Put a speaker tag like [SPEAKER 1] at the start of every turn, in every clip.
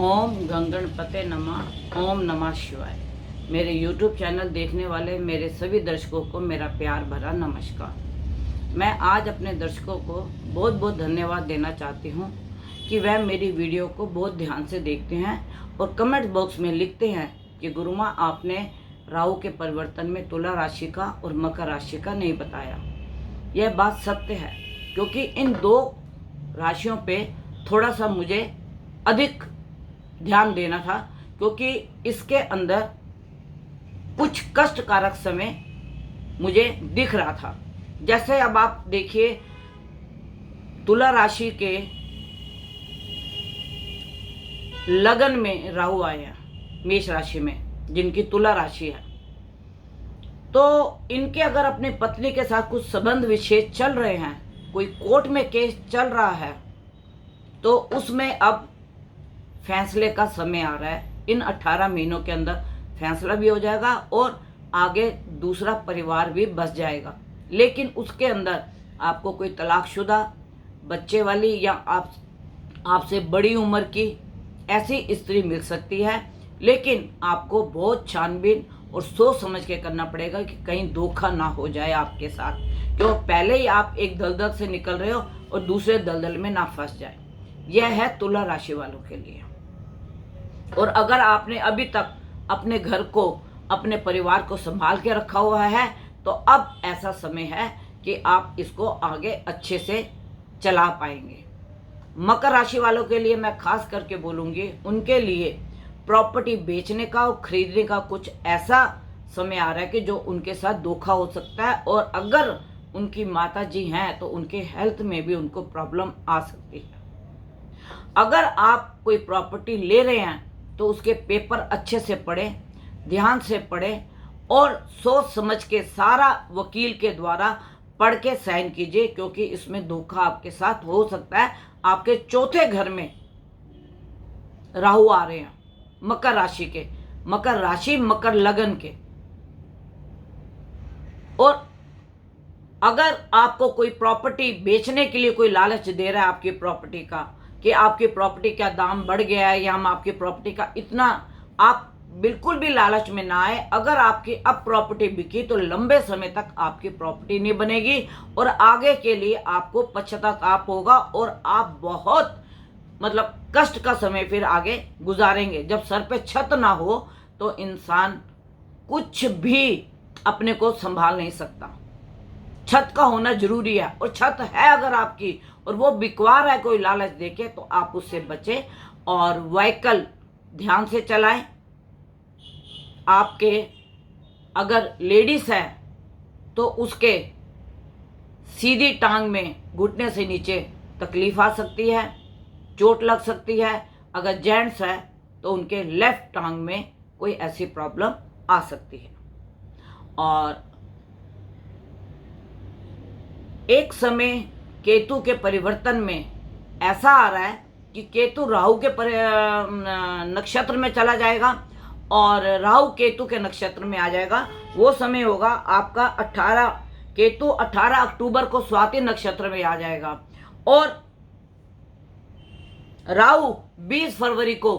[SPEAKER 1] ओम गंगणपते नमः। ओम नमः शिवाय। मेरे YouTube चैनल देखने वाले मेरे सभी दर्शकों को मेरा प्यार भरा नमस्कार। मैं आज अपने दर्शकों को बहुत बहुत धन्यवाद देना चाहती हूँ कि वह मेरी वीडियो को बहुत ध्यान से देखते हैं और कमेंट बॉक्स में लिखते हैं कि गुरुमा आपने राहु के परिवर्तन में तुला राशि का और मकर राशि का नहीं बताया। यह बात सत्य है, क्योंकि इन दो राशियों पे थोड़ा सा मुझे अधिक ध्यान देना था, क्योंकि इसके अंदर कुछ कष्टकारक समय मुझे दिख रहा था। जैसे अब आप देखिए, तुला राशि के लगन में राहु आए हैं, मेष राशि में, जिनकी तुला राशि है। तो इनके अगर अपनी पत्नी के साथ कुछ संबंध विच्छेद चल रहे हैं, कोई कोर्ट में केस चल रहा है, तो उसमें अब फैसले का समय आ रहा है। इन 18 महीनों के अंदर फैसला भी हो जाएगा और आगे दूसरा परिवार भी बस जाएगा। लेकिन उसके अंदर आपको कोई तलाकशुदा, बच्चे वाली या आपसे बड़ी उम्र की ऐसी स्त्री मिल सकती है। लेकिन आपको बहुत छानबीन और सोच समझ के करना पड़ेगा कि कहीं धोखा ना हो जाए आपके साथ, क्यों पहले ही आप एक दलदल से निकल रहे हो और दूसरे दलदल में ना फंस जाए। यह है तुला राशि वालों के लिए। और अगर आपने अभी तक अपने घर को, अपने परिवार को संभाल के रखा हुआ है, तो अब ऐसा समय है कि आप इसको आगे अच्छे से चला पाएंगे। मकर राशि वालों के लिए मैं खास करके बोलूँगी, उनके लिए प्रॉपर्टी बेचने का और खरीदने का कुछ ऐसा समय आ रहा है कि जो उनके साथ धोखा हो सकता है। और अगर उनकी माता जी हैं तो उनके हेल्थ में भी उनको प्रॉब्लम आ सकती है। अगर आप कोई प्रॉपर्टी ले रहे हैं तो उसके पेपर अच्छे से पढ़ें, ध्यान से पढ़ें और सोच समझ के सारा वकील के द्वारा पढ़ के साइन कीजिए, क्योंकि इसमें धोखा आपके साथ हो सकता है। आपके चौथे घर में राहु आ रहे हैं, मकर राशि के, मकर राशि मकर लगन के। और अगर आपको कोई प्रॉपर्टी बेचने के लिए कोई लालच दे रहा है आपकी प्रॉपर्टी का, कि आपकी प्रॉपर्टी का दाम बढ़ गया है या हम आपकी प्रॉपर्टी का इतना, आप बिल्कुल भी लालच में ना आए। अगर आपकी अब प्रॉपर्टी बिकी तो लंबे समय तक आपकी प्रॉपर्टी नहीं बनेगी और आगे के लिए आपको पश्चाताप होगा और आप बहुत कष्ट का समय फिर आगे गुजारेंगे। जब सर पे छत ना हो तो इंसान कुछ भी अपने को संभाल नहीं सकता। छत का होना जरूरी है, और छत है अगर आपकी और वो बिकवा रहा है कोई लालच देके, तो आप उससे बचें और व्हीकल ध्यान से चलाएं। आपके अगर लेडीज है तो उसके सीधी टांग में घुटने से नीचे तकलीफ आ सकती है, चोट लग सकती है। अगर जेंट्स है तो उनके लेफ्ट टांग में कोई ऐसी प्रॉब्लम आ सकती है। और एक समय केतु के परिवर्तन में ऐसा आ रहा है कि केतु राहु के नक्षत्र में चला जाएगा और राहु केतु के नक्षत्र में आ जाएगा। वो समय होगा आपका 18 अक्टूबर को स्वाति नक्षत्र में आ जाएगा और राहु 20 फरवरी को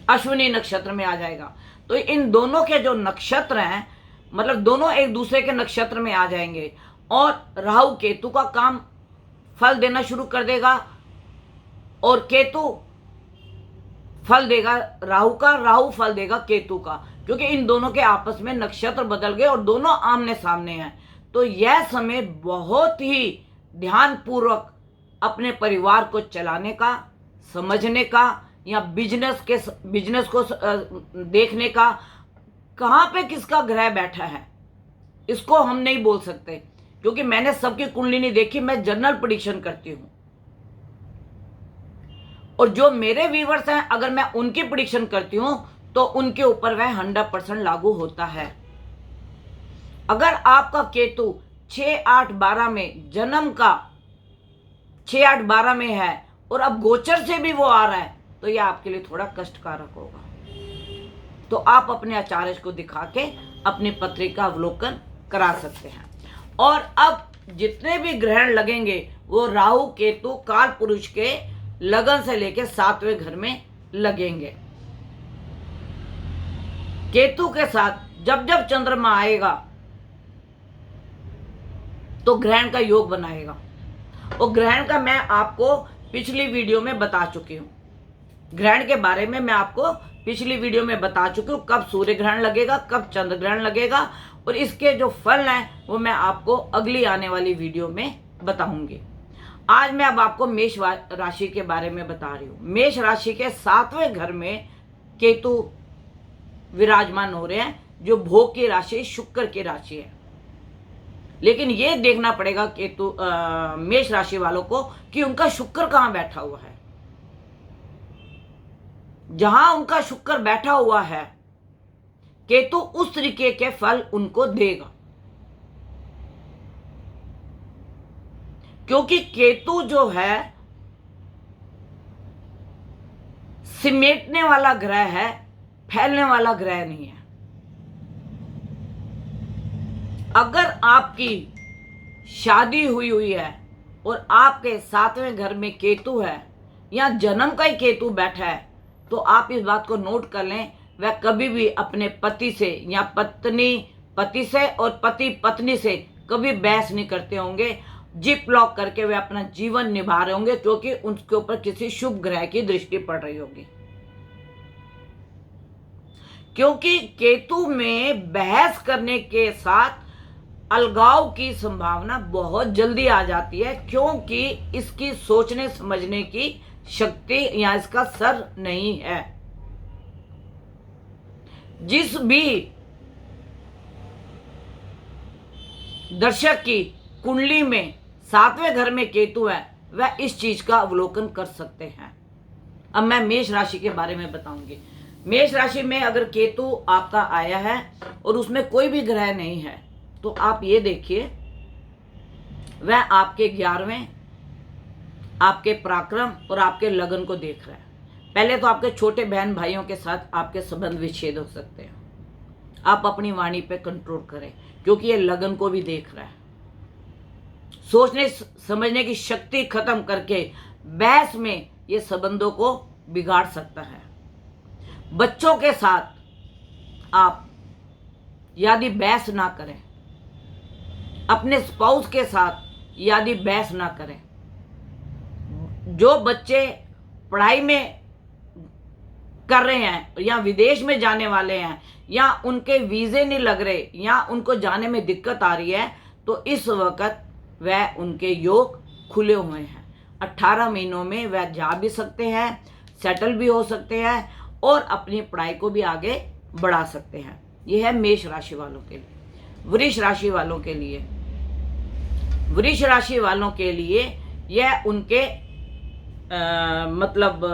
[SPEAKER 1] अश्विनी नक्षत्र में आ जाएगा। तो इन दोनों के जो नक्षत्र हैं, दोनों एक दूसरे के नक्षत्र में आ जाएंगे और राहु केतु का काम फल देना शुरू कर देगा और केतु फल देगा राहु का, राहु फल देगा केतु का, क्योंकि इन दोनों के आपस में नक्षत्र बदल गए और दोनों आमने सामने हैं। तो यह समय बहुत ही ध्यानपूर्वक अपने परिवार को चलाने का, समझने का, या बिजनेस को देखने का। कहाँ पे किसका ग्रह बैठा है इसको हम नहीं बोल सकते, क्योंकि मैंने सबकी कुंडली नहीं देखी, मैं जनरल प्रेडिक्शन करती हूं। और जो मेरे व्यूअर्स हैं, अगर मैं उनकी प्रेडिक्शन करती हूं तो उनके ऊपर वह 100% लागू होता है। अगर आपका केतु 6, 8, 12 में, जन्म का 6, 8, 12 में है और अब गोचर से भी वो आ रहा है, तो यह आपके लिए थोड़ा कष्टकारक होगा। तो आप अपने आचार्य को दिखा के अपनी पत्री का अवलोकन करा सकते हैं। और अब जितने भी ग्रहण लगेंगे वो राहु केतु काल पुरुष के लगन से लेकर 7वें घर में लगेंगे। केतु के साथ जब जब चंद्रमा आएगा तो ग्रहण का योग बनाएगा, और ग्रहण का मैं आपको पिछली वीडियो में बता चुकी हूं। ग्रहण के बारे में मैं आपको पिछली वीडियो में बता चुकी हूं, कब सूर्य ग्रहण लगेगा, कब चंद्र ग्रहण लगेगा, और इसके जो फल हैं वो मैं आपको अगली आने वाली वीडियो में बताऊंगी। आज मैं अब आपको मेष राशि के बारे में बता रही हूं। मेष राशि के 7वें घर में केतु विराजमान हो रहे हैं, जो भोग की राशि शुक्र की राशि है। लेकिन ये देखना पड़ेगा केतु मेष राशि वालों को कि उनका शुक्र कहां बैठा हुआ है। जहां उनका शुक्र बैठा हुआ है, केतु उस तरीके के फल उनको देगा, क्योंकि केतु जो है सिमेटने वाला ग्रह है, फैलने वाला ग्रह नहीं है। अगर आपकी शादी हुई है और आपके 7वें घर में केतु है या जन्म का ही केतु बैठा है, तो आप इस बात को नोट कर लें, वह कभी भी अपने पति से या पत्नी पति से और पति पत्नी से कभी बहस नहीं करते होंगे। जिप लॉक करके वे अपना जीवन निभा रहे होंगे, क्योंकि उनके ऊपर किसी शुभ ग्रह की दृष्टि पड़ रही होगी। क्योंकि केतु में बहस करने के साथ अलगाव की संभावना बहुत जल्दी आ जाती है, क्योंकि इसकी सोचने समझने की शक्ति या इसका सर नहीं है। जिस भी दर्शक की कुंडली में 7वें घर में केतु है, वह इस चीज का अवलोकन कर सकते हैं। अब मैं मेष राशि के बारे में बताऊंगी। मेष राशि में अगर केतु आपका आया है और उसमें कोई भी ग्रह नहीं है, तो आप ये देखिए, वह आपके 11वें, आपके पराक्रम और आपके लगन को देख रहा है। पहले तो आपके छोटे बहन भाइयों के साथ आपके संबंध विच्छेद हो सकते हैं। आप अपनी वाणी पे कंट्रोल करें, क्योंकि ये लगन को भी देख रहा है। सोचने समझने की शक्ति खत्म करके बहस में ये संबंधों को बिगाड़ सकता है। बच्चों के साथ आप यदि बहस ना करें, अपने स्पाउस के साथ यदि बहस ना करें, जो बच्चे पढ़ाई में कर रहे हैं या विदेश में जाने वाले हैं या उनके वीजे नहीं लग रहे या उनको जाने में दिक्कत आ रही है, तो इस वक्त वह उनके योग खुले हुए हैं। 18 महीनों में वह जा भी सकते हैं, सेटल भी हो सकते हैं और अपनी पढ़ाई को भी आगे बढ़ा सकते हैं। यह है मेष राशि वालों के लिए। वृष राशि वालों के लिए, वृष राशि वालों के लिए यह उनके मतलब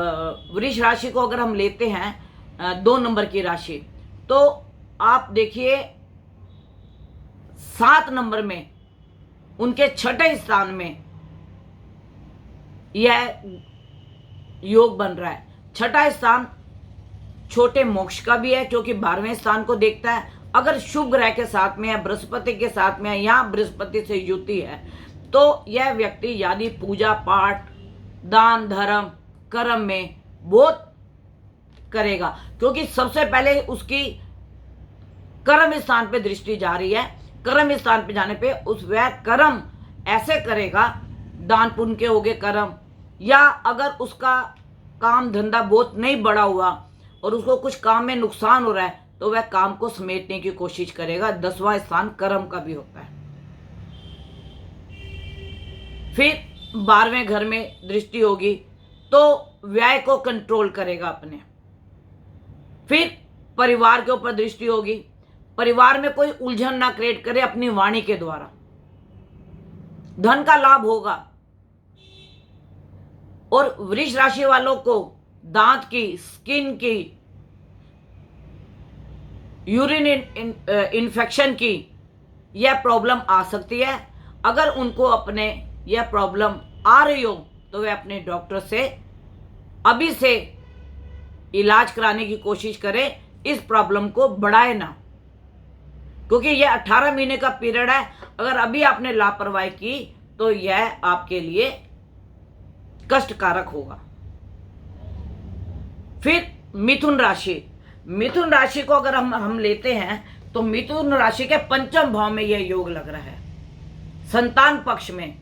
[SPEAKER 1] वृष राशि को अगर हम लेते हैं 2 नंबर की राशि, तो आप देखिए 7 नंबर में उनके 6ठे स्थान में यह योग बन रहा है। 6ठा स्थान छोटे मोक्ष का भी है, क्योंकि 12वें स्थान को देखता है। अगर शुभ ग्रह के साथ में है, बृहस्पति के साथ में है या बृहस्पति से युति है, तो यह व्यक्ति यदि पूजा पाठ, दान धर्म, कर्म में बहुत करेगा, क्योंकि सबसे पहले उसकी कर्म स्थान पे दृष्टि जा रही है। कर्म स्थान पे जाने पे उस वह कर्म ऐसे करेगा, दान पुण्य के हो गए कर्म, या अगर उसका काम धंधा बहुत नहीं बढ़ा हुआ और उसको कुछ काम में नुकसान हो रहा है, तो वह काम को समेटने की कोशिश करेगा। 10वां स्थान कर्म का भी होता है। फिर 12वें घर में दृष्टि होगी तो व्यय को कंट्रोल करेगा अपने। फिर परिवार के ऊपर दृष्टि होगी, परिवार में कोई उलझन ना क्रिएट करे अपनी वाणी के द्वारा। धन का लाभ होगा। और वृष राशि वालों को दांत की, स्किन की, यूरिन इन्फेक्शन की यह प्रॉब्लम आ सकती है। अगर उनको अपने यह प्रॉब्लम आ रही हो तो वे अपने डॉक्टर से अभी से इलाज कराने की कोशिश करें, इस प्रॉब्लम को बढ़ाए ना, क्योंकि यह 18 महीने का पीरियड है। अगर अभी आपने लापरवाही की तो यह आपके लिए कष्टकारक होगा। फिर मिथुन राशि, मिथुन राशि को अगर हम लेते हैं तो मिथुन राशि के पंचम भाव में यह योग लग रहा है। संतान पक्ष में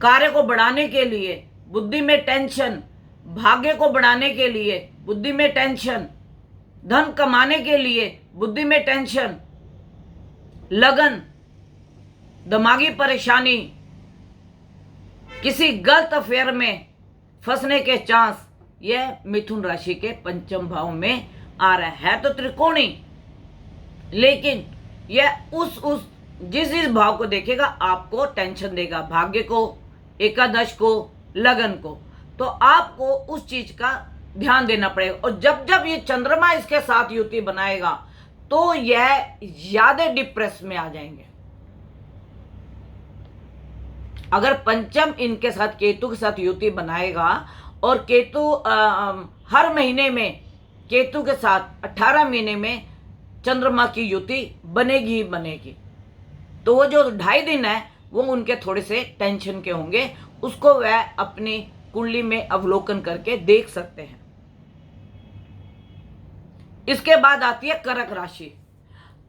[SPEAKER 1] कार्य को बढ़ाने के लिए बुद्धि में टेंशन, भाग्य को बढ़ाने के लिए बुद्धि में टेंशन, धन कमाने के लिए बुद्धि में टेंशन, लगन, दिमागी परेशानी, किसी गलत अफेयर में फंसने के चांस, यह मिथुन राशि के पंचम भाव में आ रहा है। तो त्रिकोणी, लेकिन यह उस जिस भाव को देखेगा आपको टेंशन देगा, भाग्य को, एकादश को, लगन को। तो आपको उस चीज का ध्यान देना पड़ेगा। और जब जब ये चंद्रमा इसके साथ युति बनाएगा तो यह ज्यादा डिप्रेस में आ जाएंगे। अगर पंचम इनके साथ केतु के साथ युति बनाएगा और केतु हर महीने में केतु के साथ 18 महीने में चंद्रमा की युति बनेगी ही बनेगी, तो वो जो 2.5 दिन है वो उनके थोड़े से टेंशन के होंगे। उसको वह अपनी कुंडली में अवलोकन करके देख सकते हैं। इसके बाद आती है कर्क राशि।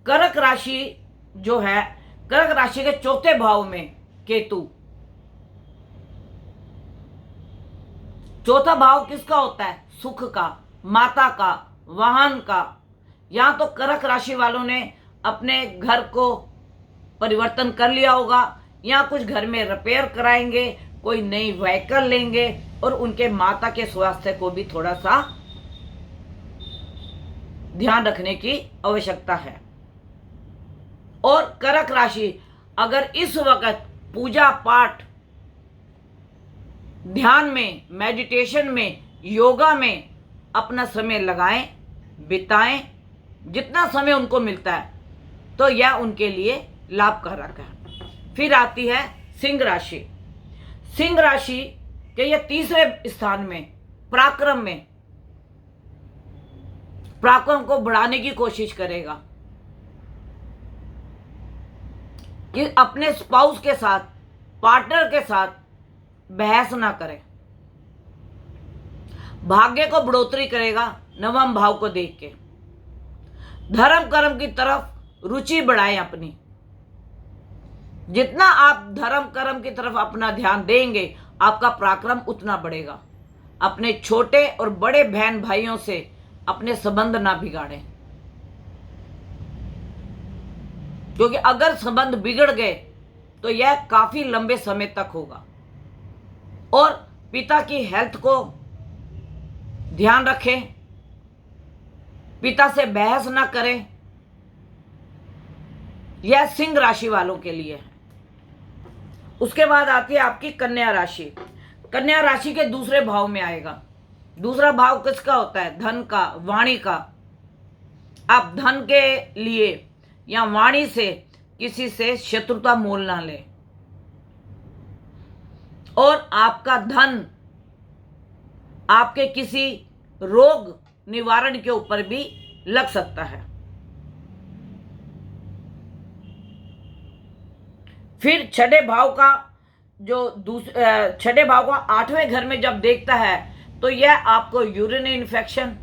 [SPEAKER 1] कर्क राशि जो है, कर्क राशि के चौथे भाव में केतु। चौथा भाव किसका होता है? सुख का, माता का, वाहन का। यहां तो कर्क राशि वालों ने अपने घर को परिवर्तन कर लिया होगा, या कुछ घर में रिपेयर कराएंगे, कोई नई व्हीकल लेंगे, और उनके माता के स्वास्थ्य को भी थोड़ा सा ध्यान रखने की आवश्यकता है। और कर्क राशि अगर इस वक्त पूजा पाठ, ध्यान में, मेडिटेशन में, योगा में अपना समय लगाएं, बिताएं, जितना समय उनको मिलता है, तो यह उनके लिए लाभकारक है। फिर आती है सिंह राशि। सिंह राशि के ये तीसरे स्थान में, पराक्रम में, पराक्रम को बढ़ाने की कोशिश करेगा कि अपने स्पाउस के साथ, पार्टनर के साथ बहस ना करे। भाग्य को बढ़ोतरी करेगा नवम भाव को देख के। धर्म कर्म की तरफ रुचि बढ़ाएं अपनी। जितना आप धर्म कर्म की तरफ अपना ध्यान देंगे, आपका पराक्रम उतना बढ़ेगा। अपने छोटे और बड़े बहन भाइयों से अपने संबंध ना बिगाड़ें, क्योंकि अगर संबंध बिगड़ गए तो यह काफी लंबे समय तक होगा। और पिता की हेल्थ को ध्यान रखें, पिता से बहस ना करें। यह सिंह राशि वालों के लिए है। उसके बाद आती है आपकी कन्या राशि। कन्या राशि के दूसरे भाव में आएगा। दूसरा भाव किसका होता है? धन का, वाणी का। आप धन के लिए या वाणी से किसी से शत्रुता मोल ना लें, और आपका धन आपके किसी रोग निवारण के ऊपर भी लग सकता है। फिर छठे भाव का छठे भाव का 8वें घर में जब देखता है तो यह आपको urine infection,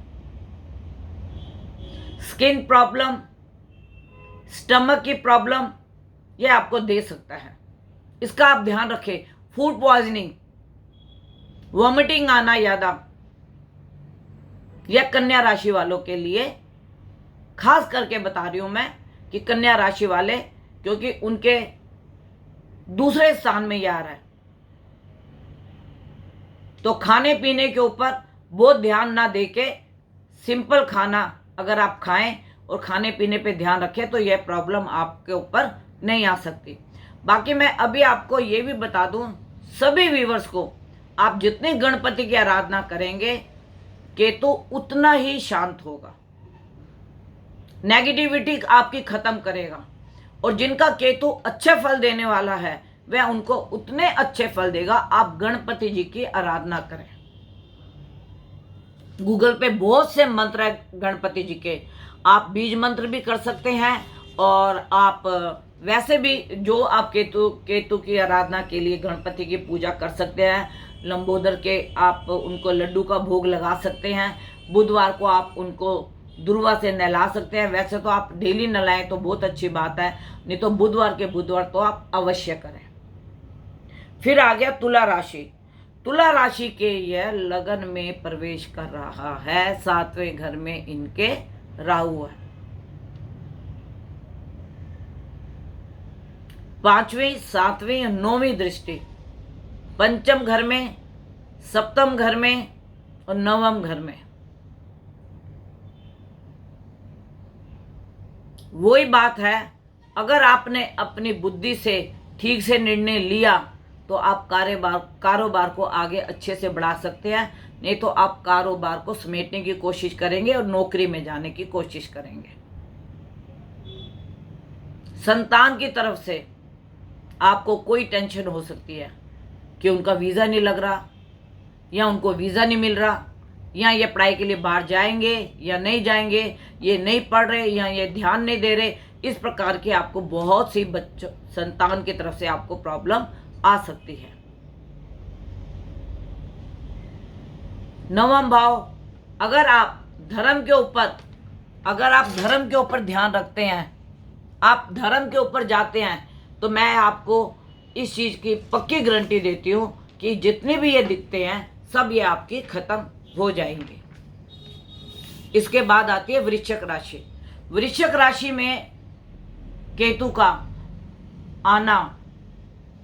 [SPEAKER 1] skin problem, stomach की प्रॉब्लम यह आपको दे सकता है। इसका आप ध्यान रखें। फूड पॉइजनिंग, वॉमिटिंग आना ज्यादा, यह कन्या राशि वालों के लिए खास करके बता रही हूं मैं कि कन्या राशि वाले, क्योंकि उनके दूसरे स्थान में यह आ रहा है, तो खाने पीने के ऊपर बहुत ध्यान ना देके सिंपल खाना अगर आप खाएं और खाने पीने पे ध्यान रखें तो यह प्रॉब्लम आपके ऊपर नहीं आ सकती। बाकी मैं अभी आपको ये भी बता दूं, सभी व्यूवर्स को, आप जितने गणपति की आराधना करेंगे केतु उतना ही शांत होगा, नेगेटिविटी आपकी खत्म करेगा। और जिनका केतु अच्छे फल देने वाला है वह उनको उतने अच्छे फल देगा। आप गणपति जी की आराधना करें। गूगल पे बहुत से मंत्र है गणपति जी के, आप बीज मंत्र भी कर सकते हैं और आप वैसे भी जो आप केतु की आराधना के लिए गणपति की पूजा कर सकते हैं, लंबोदर के आप उनको लड्डू का भोग लगा सकते हैं। बुधवार को आप उनको दुर्वा से नहला सकते हैं। वैसे तो आप डेली नहलाएं तो बहुत अच्छी बात है, नहीं तो बुधवार के बुधवार तो आप अवश्य करें। फिर आ गया तुला राशि। तुला राशि के यह लगन में प्रवेश कर रहा है, 7वें घर में इनके राहु है। 5वीं, 7वीं और 9वीं दृष्टि पंचम घर में, सप्तम घर में और 9वें घर में। वही बात है, अगर आपने अपनी बुद्धि से ठीक से निर्णय लिया तो आप कारोबार को आगे अच्छे से बढ़ा सकते हैं, नहीं तो आप कारोबार को समेटने की कोशिश करेंगे और नौकरी में जाने की कोशिश करेंगे। संतान की तरफ से आपको कोई टेंशन हो सकती है कि उनका वीज़ा नहीं लग रहा, या उनको वीज़ा नहीं मिल रहा, या ये पढ़ाई के लिए बाहर जाएंगे या नहीं जाएंगे, ये नहीं पढ़ रहे या ये ध्यान नहीं दे रहे। इस प्रकार की आपको बहुत सी संतान की तरफ से आपको प्रॉब्लम आ सकती है। 9वां भाव, अगर आप धर्म के ऊपर ध्यान रखते हैं, आप धर्म के ऊपर जाते हैं, तो मैं आपको इस चीज की पक्की गारंटी देती हूं कि जितने भी ये दिखते हैं सब ये आपकी खत्म हो जाएंगे। इसके बाद आती है वृश्चिक राशि। वृश्चिक राशि में केतु का आना,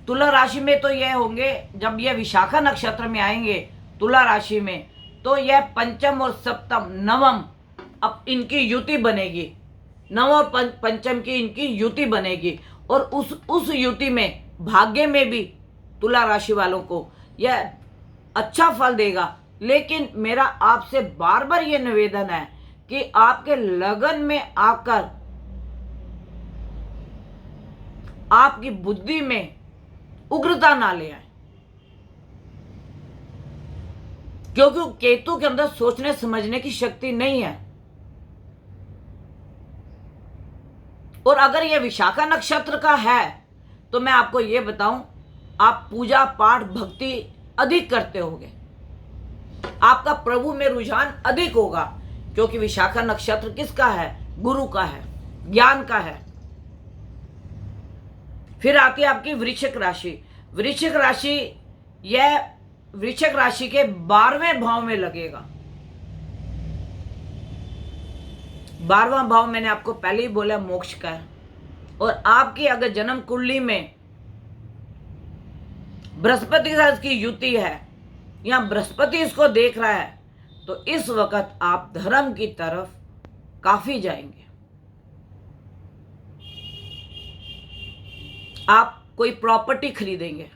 [SPEAKER 1] तुला राशि में तो यह होंगे, जब यह विशाखा नक्षत्र में आएंगे तुला राशि में, तो यह पंचम और सप्तम नवम अब इनकी युति बनेगी, नव और पंचम की इनकी युति बनेगी, और उस युति में भाग्य में भी तुला राशि वालों को यह अच्छा फल देगा। लेकिन मेरा आपसे बार बार ये निवेदन है कि आपके लगन में आकर आपकी बुद्धि में उग्रता ना ले आए, क्योंकि केतु के अंदर सोचने समझने की शक्ति नहीं है। और अगर यह विशाखा नक्षत्र का है तो मैं आपको यह बताऊं, आप पूजा पाठ भक्ति अधिक करते होंगे, आपका प्रभु में रुझान अधिक होगा, क्योंकि विशाखा नक्षत्र किसका है? गुरु का है, ज्ञान का है। फिर आती है आपकी वृश्चिक राशि। वृश्चिक राशि, यह वृश्चिक राशि के 12वें भाव में लगेगा। 12वां भाव मैंने आपको पहले ही बोला मोक्ष का है, और आपकी अगर जन्म कुंडली में बृहस्पति के साथ इसकी युति है या बृहस्पति इसको देख रहा है, तो इस वक्त आप धर्म की तरफ काफी जाएंगे। आप कोई प्रॉपर्टी खरीदेंगे,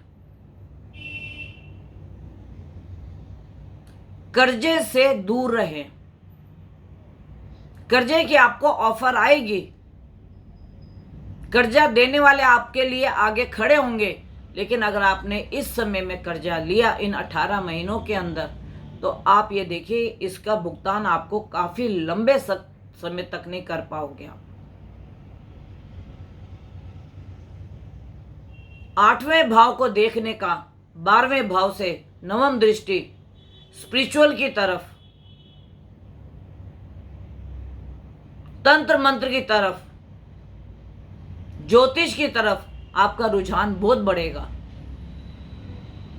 [SPEAKER 1] कर्जे से दूर रहें। कर्जे की आपको ऑफर आएगी, कर्जा देने वाले आपके लिए आगे खड़े होंगे, लेकिन अगर आपने इस समय में कर्जा लिया इन 18 महीनों के अंदर, तो आप ये देखिए इसका भुगतान आपको काफी लंबे समय तक नहीं कर पाओगे आप। 8वें भाव को देखने का 12वें भाव से 9वीं दृष्टि स्पिरिचुअल की तरफ, तंत्र मंत्र की तरफ, ज्योतिष की तरफ आपका रुझान बहुत बढ़ेगा।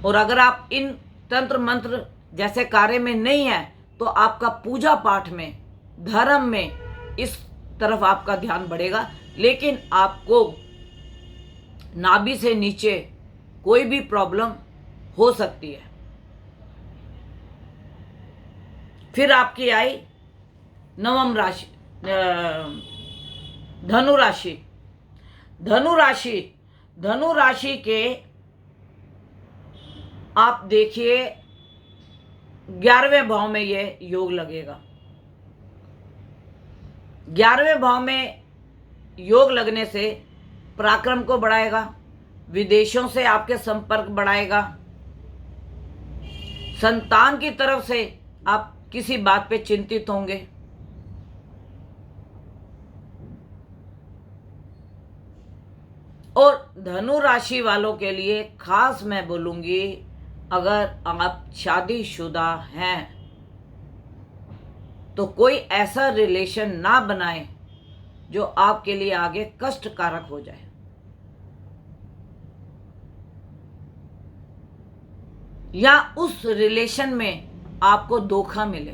[SPEAKER 1] और अगर आप इन तंत्र मंत्र जैसे कार्य में नहीं है, तो आपका पूजा पाठ में, धर्म में इस तरफ आपका ध्यान बढ़ेगा। लेकिन आपको नाभि से नीचे कोई भी प्रॉब्लम हो सकती है। फिर आपकी आई 9वीं राशि, धनु राशि। धनु राशि के आप देखिए 11वें भाव में ये योग लगेगा। 11वें भाव में योग लगने से पराक्रम को बढ़ाएगा, विदेशों से आपके संपर्क बढ़ाएगा, संतान की तरफ से आप किसी बात पे चिंतित होंगे, और धनु राशि वालों के लिए खास मैं बोलूंगी, अगर आप शादीशुदा हैं तो कोई ऐसा रिलेशन ना बनाए जो आपके लिए आगे कष्टकारक हो जाए, या उस रिलेशन में आपको धोखा मिले,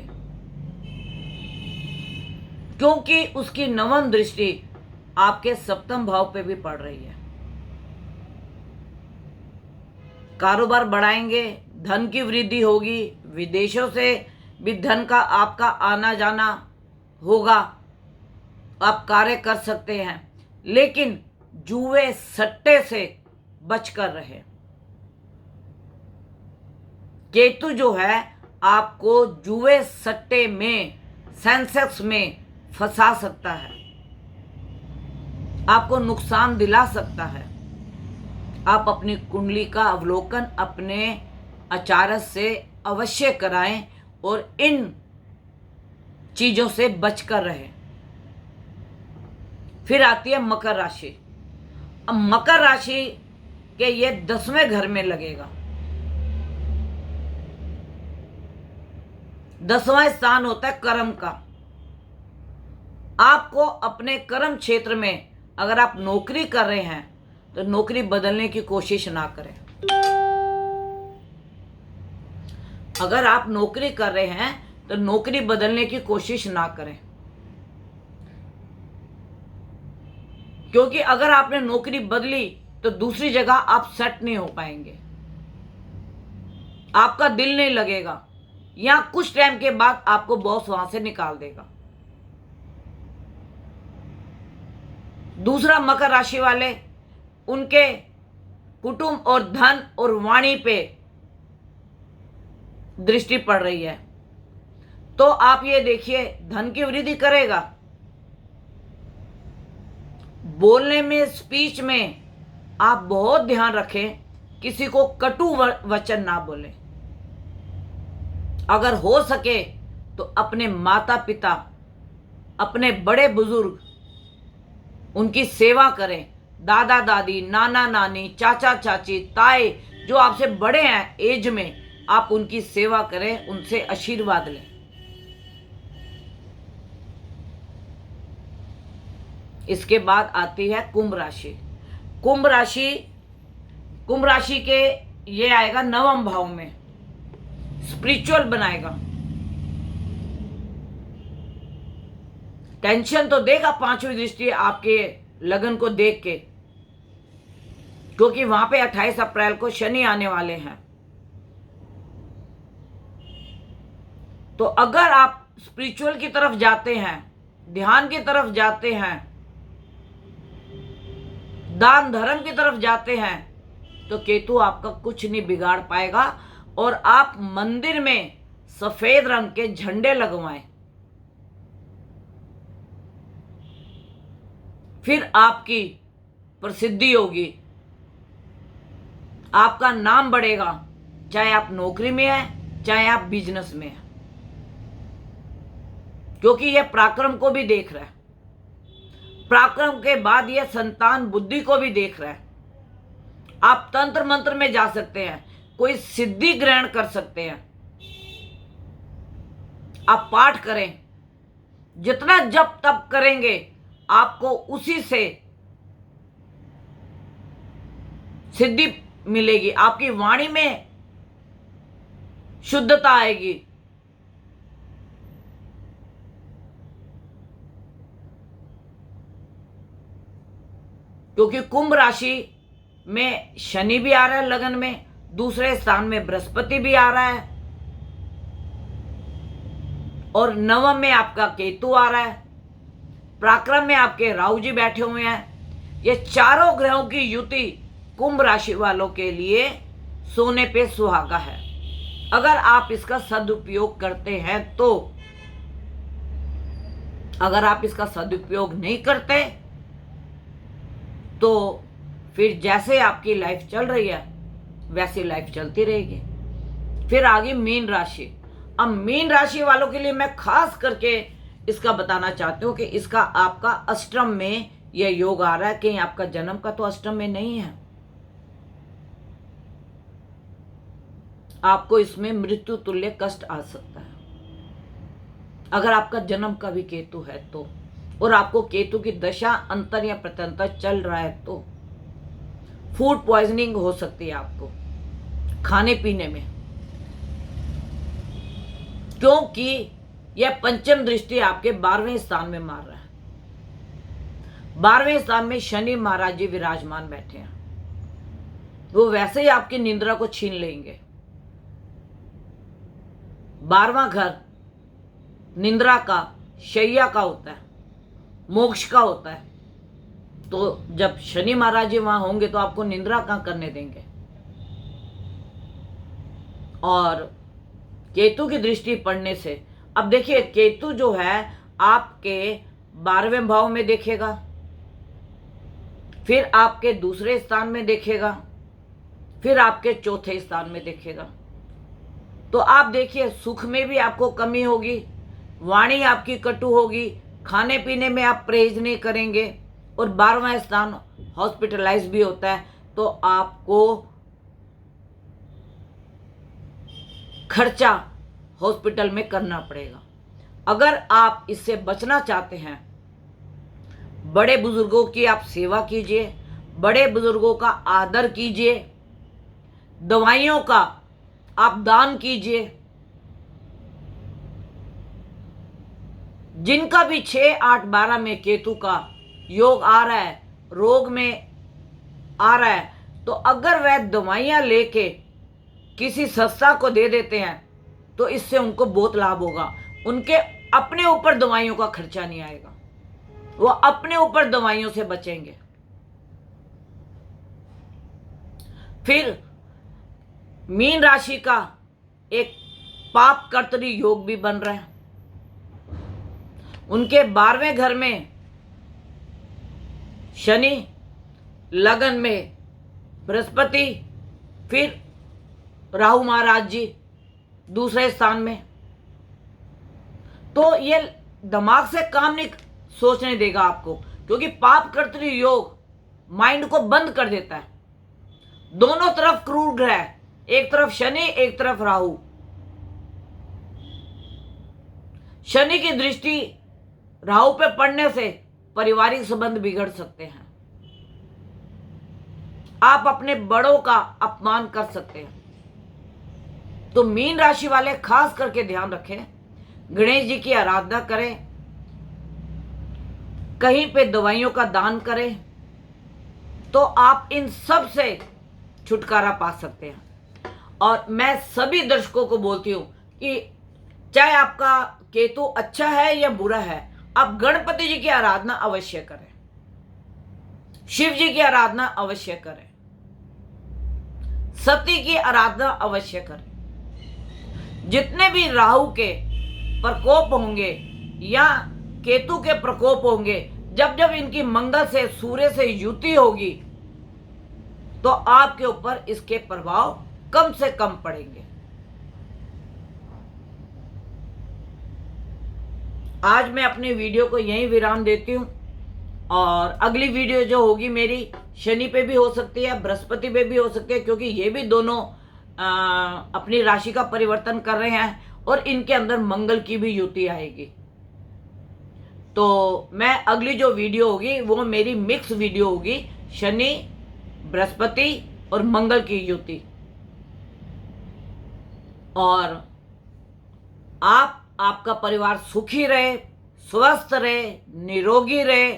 [SPEAKER 1] क्योंकि उसकी नवम दृष्टि आपके सप्तम भाव पे भी पड़ रही है। कारोबार बढ़ाएंगे, धन की वृद्धि होगी, विदेशों से भी धन का आपका आना जाना होगा, आप कार्य कर सकते हैं, लेकिन जुए सट्टे से बचकर रहे। केतु जो है आपको जुए सट्टे में, सेंसेक्स में फंसा सकता है, आपको नुकसान दिला सकता है। आप अपनी कुंडली का अवलोकन अपने आचार्य से अवश्य कराएं और इन चीजों से बचकर रहें। फिर आती है मकर राशि। अब मकर राशि के ये 10वें घर में लगेगा। 10वां स्थान होता है कर्म का। आपको अपने कर्म क्षेत्र में अगर आप नौकरी कर रहे हैं तो नौकरी बदलने की कोशिश ना करें। अगर आप नौकरी कर रहे हैं तो नौकरी बदलने की कोशिश ना करें, क्योंकि अगर आपने नौकरी बदली तो दूसरी जगह आप सेट नहीं हो पाएंगे, आपका दिल नहीं लगेगा, या कुछ टाइम के बाद आपको बॉस वहां से निकाल देगा। दूसरा, मकर राशि वाले, उनके कुटुंब और धन और वाणी पे दृष्टि पड़ रही है, तो आप ये देखिए धन की वृद्धि करेगा। बोलने में, स्पीच में आप बहुत ध्यान रखें, किसी को कटु वचन ना बोलें। अगर हो सके तो अपने माता पिता, अपने बड़े बुजुर्ग, उनकी सेवा करें। दादा दादी, नाना नानी, चाचा चाची, ताए जो आपसे बड़े हैं एज में, आप उनकी सेवा करें, उनसे आशीर्वाद लें। इसके बाद आती है कुंभ राशि। कुंभ राशि के ये आएगा 9वें भाव में, स्पिरिचुअल बनाएगा। टेंशन तो देगा 5वीं दृष्टि आपके लगन को देख के, क्योंकि वहां पे 28 अप्रैल को शनि आने वाले हैं। तो अगर आप स्पिरिचुअल की तरफ जाते हैं, ध्यान की तरफ जाते हैं, दान धर्म की तरफ जाते हैं, तो केतु आपका कुछ नहीं बिगाड़ पाएगा। और आप मंदिर में सफेद रंग के झंडे लगवाएं, फिर आपकी प्रसिद्धि होगी, आपका नाम बढ़ेगा, चाहे आप नौकरी में हैं, चाहे आप बिजनेस में हैं, क्योंकि यह पराक्रम को भी देख रहा है। पराक्रम के बाद यह संतान बुद्धि को भी देख रहा है। आप तंत्र मंत्र में जा सकते हैं, कोई सिद्धि ग्रहण कर सकते हैं। आप पाठ करें, जितना जप तप करेंगे आपको उसी से सिद्धि मिलेगी, आपकी वाणी में शुद्धता आएगी। क्योंकि कुंभ राशि में शनि भी आ रहा है लगन में, दूसरे स्थान में बृहस्पति भी आ रहा है, और 9वें में आपका केतु आ रहा है, पराक्रम में आपके राहु जी बैठे हुए हैं। ये चारों ग्रहों की युति कुंभ राशि वालों के लिए सोने पे सुहागा है। अगर आप इसका सदुपयोग करते हैं तो। अगर आप इसका सदुपयोग नहीं करते तो फिर जैसे आपकी लाइफ चल रही है वैसी लाइफ चलती रहेगी। फिर आगे मीन राशि। अब मीन राशि वालों के लिए मैं खास करके इसका बताना चाहती हूँ कि इसका आपका अष्टम में यह योग आ रहा है कि आपका जन्म का तो अष्टम में नहीं है। आपको इसमें मृत्यु तुल्य कष्ट आ सकता है अगर आपका जन्म का भी केतु है तो, और आपको केतु की दशा अंतर या प्रत्यंतर चल रहा है तो फूड पॉइजनिंग हो सकती है आपको खाने पीने में, क्योंकि यह पंचम दृष्टि आपके 12वें स्थान में मार रहा है। 12वें स्थान में शनि महाराज जी विराजमान बैठे हैं। वो वैसे ही आपकी निंद्रा को छीन लेंगे। 12वां घर निंद्रा का, शैया का होता है, मोक्ष का होता है। तो जब शनि महाराज जी वहां होंगे तो आपको निंद्रा कहां करने देंगे। और केतु की दृष्टि पड़ने से, अब देखिए केतु जो है आपके 12वें भाव में देखेगा, फिर आपके दूसरे स्थान में देखेगा, फिर आपके चौथे स्थान में देखेगा। तो आप देखिए सुख में भी आपको कमी होगी, वाणी आपकी कटु होगी, खाने पीने में आप परहेज नहीं करेंगे, और 12वां स्थान हॉस्पिटलाइज भी होता है तो आपको खर्चा हॉस्पिटल में करना पड़ेगा। अगर आप इससे बचना चाहते हैं, बड़े बुजुर्गों की आप सेवा कीजिए, बड़े बुजुर्गों का आदर कीजिए, दवाइयों का आप दान कीजिए। जिनका भी 6, 8, 12 में केतु का योग आ रहा है, रोग में आ रहा है, तो अगर वह दवाइयां लेके किसी संस्था को दे देते हैं तो इससे उनको बहुत लाभ होगा। उनके अपने ऊपर दवाइयों का खर्चा नहीं आएगा, वो अपने ऊपर दवाइयों से बचेंगे। फिर मीन राशि का एक पाप कर्तरी योग भी बन रहा है। उनके 12वें घर में शनि, लगन में बृहस्पति, फिर राहु महाराज जी दूसरे स्थान में। तो ये दिमाग से काम नहीं सोचने देगा आपको, क्योंकि पाप कर्तरी योग माइंड को बंद कर देता है। दोनों तरफ क्रूर ग्रह, एक तरफ शनि, एक तरफ राहु। शनि की दृष्टि राहु पे पड़ने से पारिवारिक संबंध बिगड़ सकते हैं। आप अपने बड़ों का अपमान कर सकते हैं। तो मीन राशि वाले खास करके ध्यान रखें, गणेश जी की आराधना करें, कहीं पे दवाइयों का दान करें, तो आप इन सब से छुटकारा पा सकते हैं। और मैं सभी दर्शकों को बोलती हूं कि चाहे आपका केतु अच्छा है या बुरा है, आप गणपति जी की आराधना अवश्य करें, शिव जी की आराधना अवश्य करें, सती की आराधना अवश्य करें। जितने भी राहु के प्रकोप होंगे या केतु के प्रकोप होंगे, जब जब इनकी मंगल से, सूर्य से युति होगी, तो आपके ऊपर इसके प्रभाव कम से कम पड़ेंगे। आज मैं अपने वीडियो को यहीं विराम देती हूं, और अगली वीडियो जो होगी मेरी शनि पे भी हो सकती है, बृहस्पति पे भी हो सकती है, क्योंकि ये भी दोनों अपनी राशि का परिवर्तन कर रहे हैं और इनके अंदर मंगल की भी युति आएगी। तो मैं अगली जो वीडियो होगी वो मेरी मिक्स वीडियो होगी, शनि, बृहस्पति और मंगल की युति। और आपका परिवार सुखी रहे, स्वस्थ रहे, निरोगी रहे,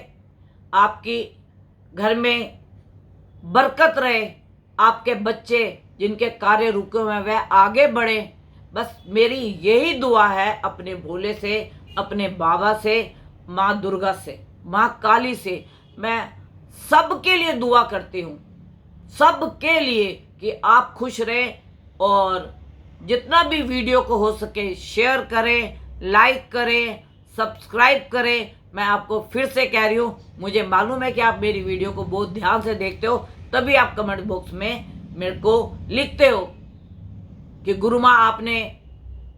[SPEAKER 1] आपकी घर में बरकत रहे, आपके बच्चे जिनके कार्य रुके हुए हैं वह आगे बढ़े। बस मेरी यही दुआ है अपने भोले से, अपने बाबा से, माँ दुर्गा से, माँ काली से। मैं सबके लिए दुआ करती हूँ, सबके लिए, कि आप खुश रहें, और जितना भी वीडियो को हो सके शेयर करें, लाइक करें, सब्सक्राइब करें। मैं आपको फिर से कह रही हूँ, मुझे मालूम है कि आप मेरी वीडियो को बहुत ध्यान से देखते हो, तभी आप कमेंट बॉक्स में मेरे को लिखते हो कि गुरु माँ आपने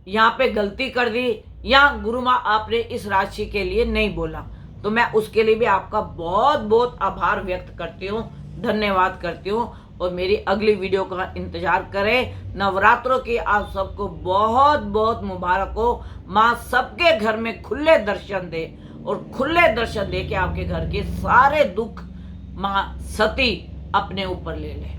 [SPEAKER 1] यहाँ पे गलती कर दी, या गुरु माँ आपने इस राशि के लिए नहीं बोला। तो मैं उसके लिए भी आपका बहुत बहुत आभार व्यक्त करती हूँ, धन्यवाद करती हूँ। और मेरी अगली वीडियो का इंतजार करें। नवरात्रों की आप सबको बहुत बहुत मुबारक हो। माँ सबके घर में खुले दर्शन दे और खुले दर्शन दे के आपके घर के सारे दुख माँ सती अपने ऊपर ले ले।